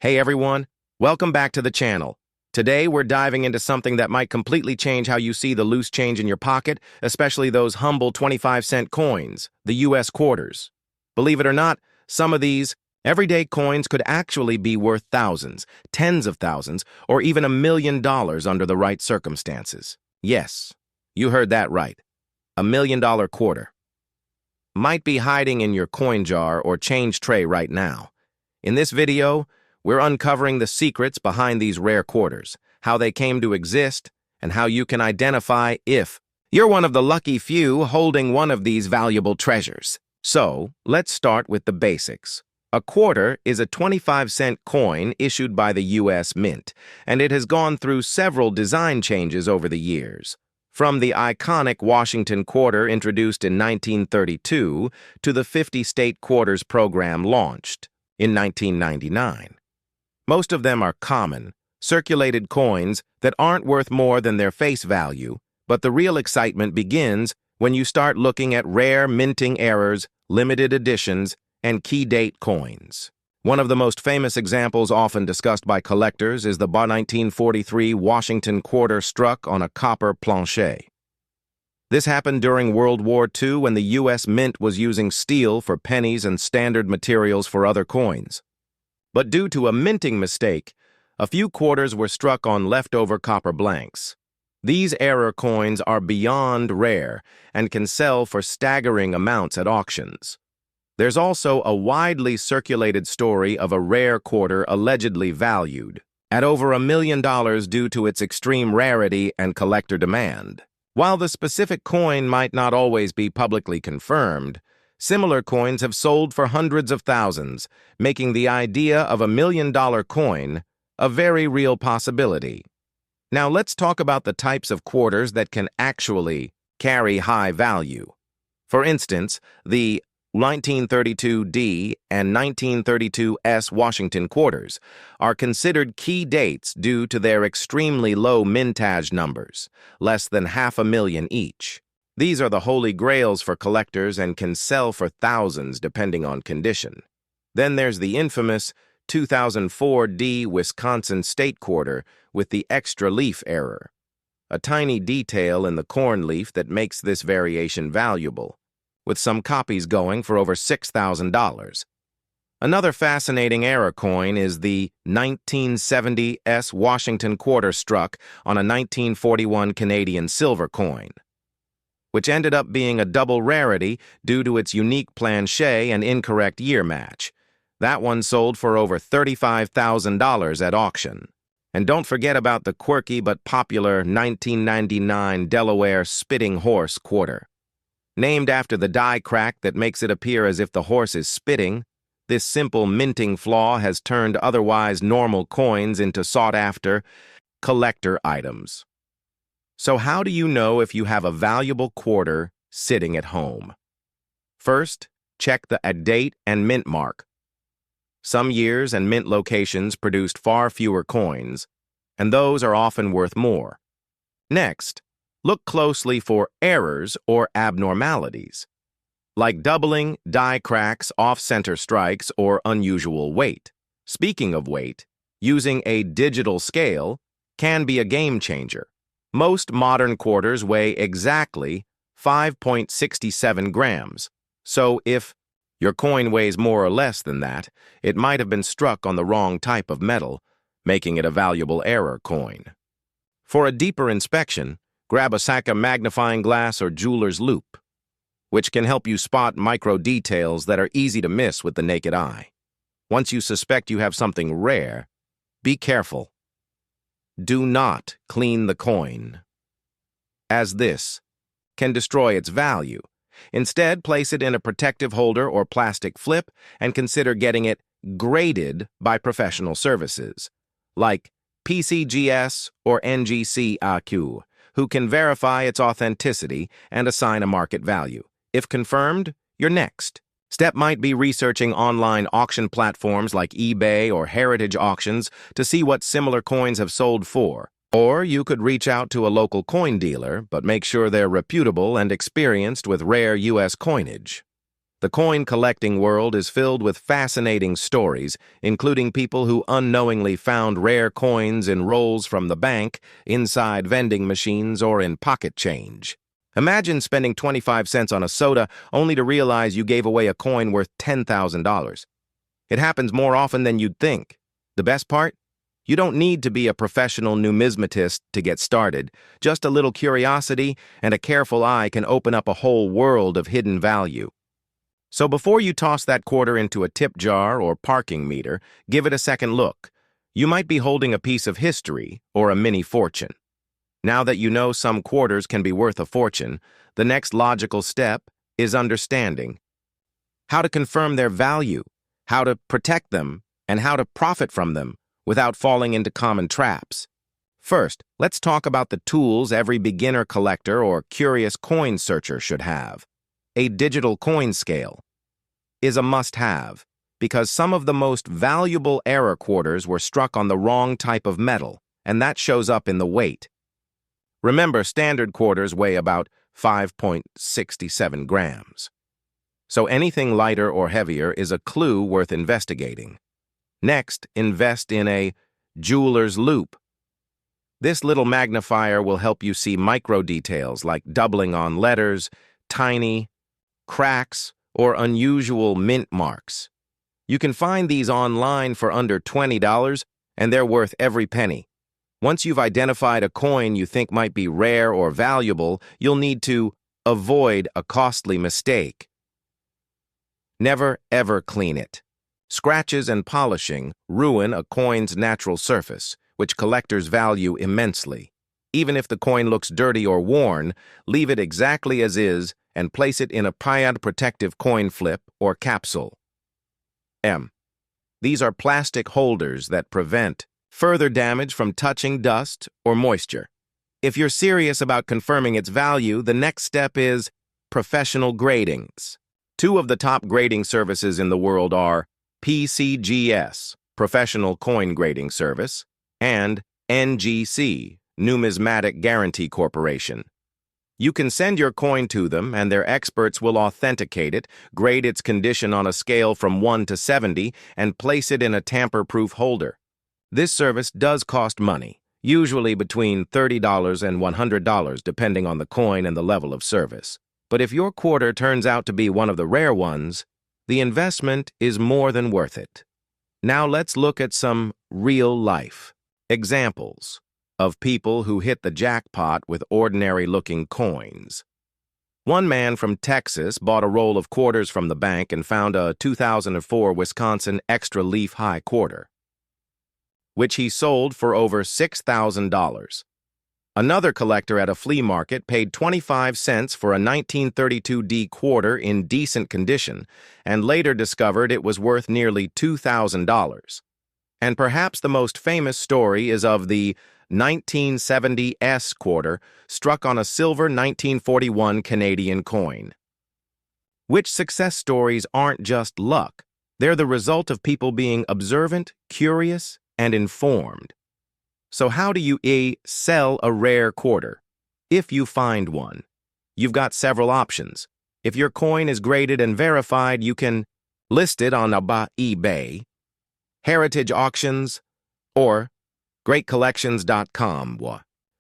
Hey everyone, welcome back to the channel. Today we're diving into something that might completely change how you see the loose change in your pocket, especially those humble 25-cent coins, the US quarters. Believe it or not, some of these everyday coins could actually be worth thousands, tens of thousands, or even $1 million under the right circumstances. Yes, you heard that right. $1 million quarter might be hiding in your coin jar or change tray right now. In this video, we're uncovering the secrets behind these rare quarters, how they came to exist, and how you can identify if you're one of the lucky few holding one of these valuable treasures. So, let's start with the basics. A quarter is a 25-cent coin issued by the U.S. Mint, and it has gone through several design changes over the years. From the iconic Washington quarter introduced in 1932 to the 50-state quarters program launched in 1999. Most of them are common, circulated coins that aren't worth more than their face value, but the real excitement begins when you start looking at rare minting errors, limited editions, and key date coins. One of the most famous examples often discussed by collectors is the 1943 Washington quarter struck on a copper planchet. This happened during World War II when the U.S. Mint was using steel for pennies and standard materials for other coins. But due to a minting mistake, a few quarters were struck on leftover copper blanks. These error coins are beyond rare and can sell for staggering amounts at auctions. There's also a widely circulated story of a rare quarter allegedly valued at over $1 million due to its extreme rarity and collector demand. While the specific coin might not always be publicly confirmed, similar coins have sold for hundreds of thousands, making the idea of $1 million coin a very real possibility. Now let's talk about the types of quarters that can actually carry high value. For instance, the 1932D and 1932S Washington quarters are considered key dates due to their extremely low mintage numbers, less than $500,000 each. These are the holy grails for collectors and can sell for thousands depending on condition. Then there's the infamous 2004D Wisconsin State quarter with the extra leaf error, a tiny detail in the corn leaf that makes this variation valuable, with some copies going for over $6,000. Another fascinating error coin is the 1970S Washington quarter struck on a 1941 Canadian silver coin, which ended up being a double rarity due to its unique planchet and incorrect year match. That one sold for over $35,000 at auction. And don't forget about the quirky but popular 1999 Delaware Spitting Horse quarter. Named after the die crack that makes it appear as if the horse is spitting, this simple minting flaw has turned otherwise normal coins into sought-after collector items. So how do you know if you have a valuable quarter sitting at home? First, check the date and mint mark. Some years and mint locations produced far fewer coins, and those are often worth more. Next, look closely for errors or abnormalities, like doubling, die cracks, off-center strikes, or unusual weight. Speaking of weight, using a digital scale can be a game changer. Most modern quarters weigh exactly 5.67 grams, so if your coin weighs more or less than that, it might have been struck on the wrong type of metal, making it a valuable error coin. For a deeper inspection, grab a magnifying glass or jeweler's loupe, which can help you spot micro details that are easy to miss with the naked eye. Once you suspect you have something rare, be careful. Do not clean the coin, as this can destroy its value. Instead, place it in a protective holder or plastic flip and consider getting it graded by professional services, like PCGS or NGC-AQ, who can verify its authenticity and assign a market value. If confirmed, you're next. Step might be researching online auction platforms like eBay or Heritage Auctions to see what similar coins have sold for. Or you could reach out to a local coin dealer, but make sure they're reputable and experienced with rare U.S. coinage. The coin collecting world is filled with fascinating stories, including people who unknowingly found rare coins in rolls from the bank, inside vending machines, or in pocket change. Imagine spending 25 cents on a soda only to realize you gave away a coin worth $10,000. It happens more often than you'd think. The best part? You don't need to be a professional numismatist to get started. Just a little curiosity and a careful eye can open up a whole world of hidden value. So before you toss that quarter into a tip jar or parking meter, give it a second look. You might be holding a piece of history or a mini fortune. Now that you know some quarters can be worth a fortune, the next logical step is understanding how to confirm their value, how to protect them, and how to profit from them without falling into common traps. First, let's talk about the tools every beginner collector or curious coin searcher should have. A digital coin scale is a must-have because some of the most valuable error quarters were struck on the wrong type of metal, and that shows up in the weight. Remember, standard quarters weigh about 5.67 grams. So anything lighter or heavier is a clue worth investigating. Next, invest in a jeweler's loupe. This little magnifier will help you see micro details like doubling on letters, tiny cracks, or unusual mint marks. You can find these online for under $20, and they're worth every penny. Once you've identified a coin you think might be rare or valuable, you'll need to avoid a costly mistake. Never, ever clean it. Scratches and polishing ruin a coin's natural surface, which collectors value immensely. Even if the coin looks dirty or worn, leave it exactly as is and place it in a protective coin flip or capsule. These are plastic holders that prevent further damage from touching dust or moisture. If you're serious about confirming its value, the next step is professional gradings. Two of the top grading services in the world are PCGS, Professional Coin Grading Service, and NGC, Numismatic Guarantee Corporation. You can send your coin to them, and their experts will authenticate it, grade its condition on a scale from 1 to 70, and place it in a tamper-proof holder. This service does cost money, usually between $30 and $100, depending on the coin and the level of service. But if your quarter turns out to be one of the rare ones, the investment is more than worth it. Now let's look at some real-life examples of people who hit the jackpot with ordinary-looking coins. One man from Texas bought a roll of quarters from the bank and found a 2004 Wisconsin extra leaf high quarter, which he sold for over $6,000. Another collector at a flea market paid 25 cents for a 1932D quarter in decent condition and later discovered it was worth nearly $2,000. And perhaps the most famous story is of the 1970 S quarter struck on a silver 1941 Canadian coin. Which success stories aren't just luck. They're the result of people being observant, curious, and informed. So how do you sell a rare quarter? If you find one, you've got several options. If your coin is graded and verified, you can list it on eBay, Heritage Auctions, or GreatCollections.com.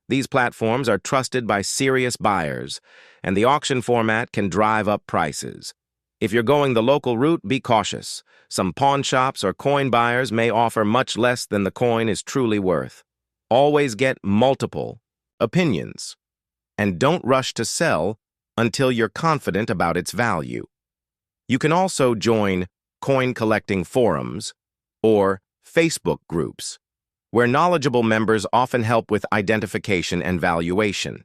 These platforms are trusted by serious buyers, and the auction format can drive up prices. If you're going the local route, be cautious. Some pawn shops or coin buyers may offer much less than the coin is truly worth. Always get multiple opinions, and don't rush to sell until you're confident about its value. You can also join coin collecting forums or Facebook groups, where knowledgeable members often help with identification and valuation.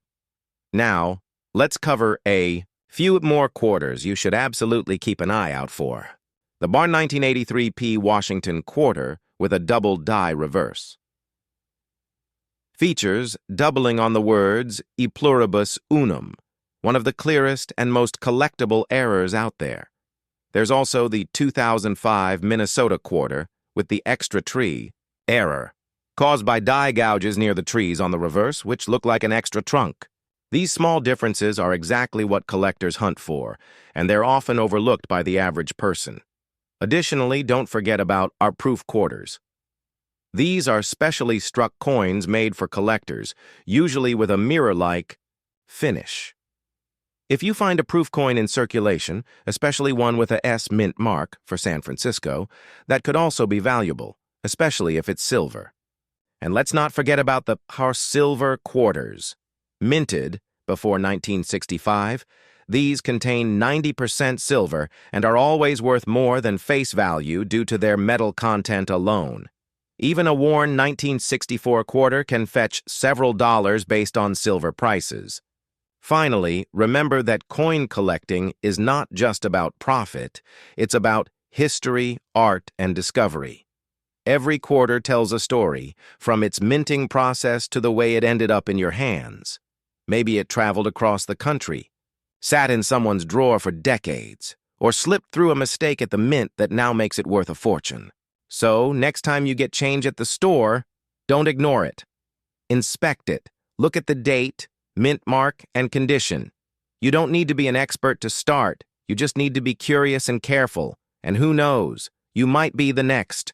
Now, let's cover a few more quarters you should absolutely keep an eye out for. The Bar 1983 P Washington quarter with a double die reverse. Features doubling on the words e pluribus unum, one of the clearest and most collectible errors out there. There's also the 2005 Minnesota quarter with the extra tree error, caused by die gouges near the trees on the reverse, which look like an extra trunk. These small differences are exactly what collectors hunt for, and they're often overlooked by the average person. Additionally, don't forget about our proof quarters. These are specially struck coins made for collectors, usually with a mirror-like finish. If you find a proof coin in circulation, especially one with a S mint mark for San Francisco, that could also be valuable, especially if it's silver. And let's not forget about our silver quarters. Minted before 1965, these contain 90% silver and are always worth more than face value due to their metal content alone. Even a worn 1964 quarter can fetch several dollars based on silver prices. Finally, remember that coin collecting is not just about profit, it's about history, art, and discovery. Every quarter tells a story, from its minting process to the way it ended up in your hands. Maybe it traveled across the country, sat in someone's drawer for decades, or slipped through a mistake at the mint that now makes it worth a fortune. So, next time you get change at the store, don't ignore it. Inspect it. Look at the date, mint mark, and condition. You don't need to be an expert to start. You just need to be curious and careful. And who knows, you might be the next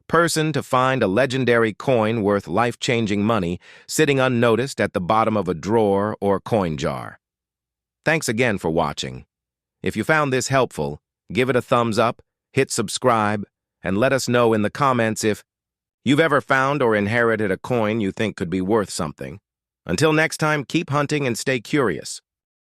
person to find a legendary coin worth life-changing money sitting unnoticed at the bottom of a drawer or coin jar. Thanks again for watching. If you found this helpful, give it a thumbs up, hit subscribe, and let us know in the comments if you've ever found or inherited a coin you think could be worth something. Until next time, keep hunting and stay curious.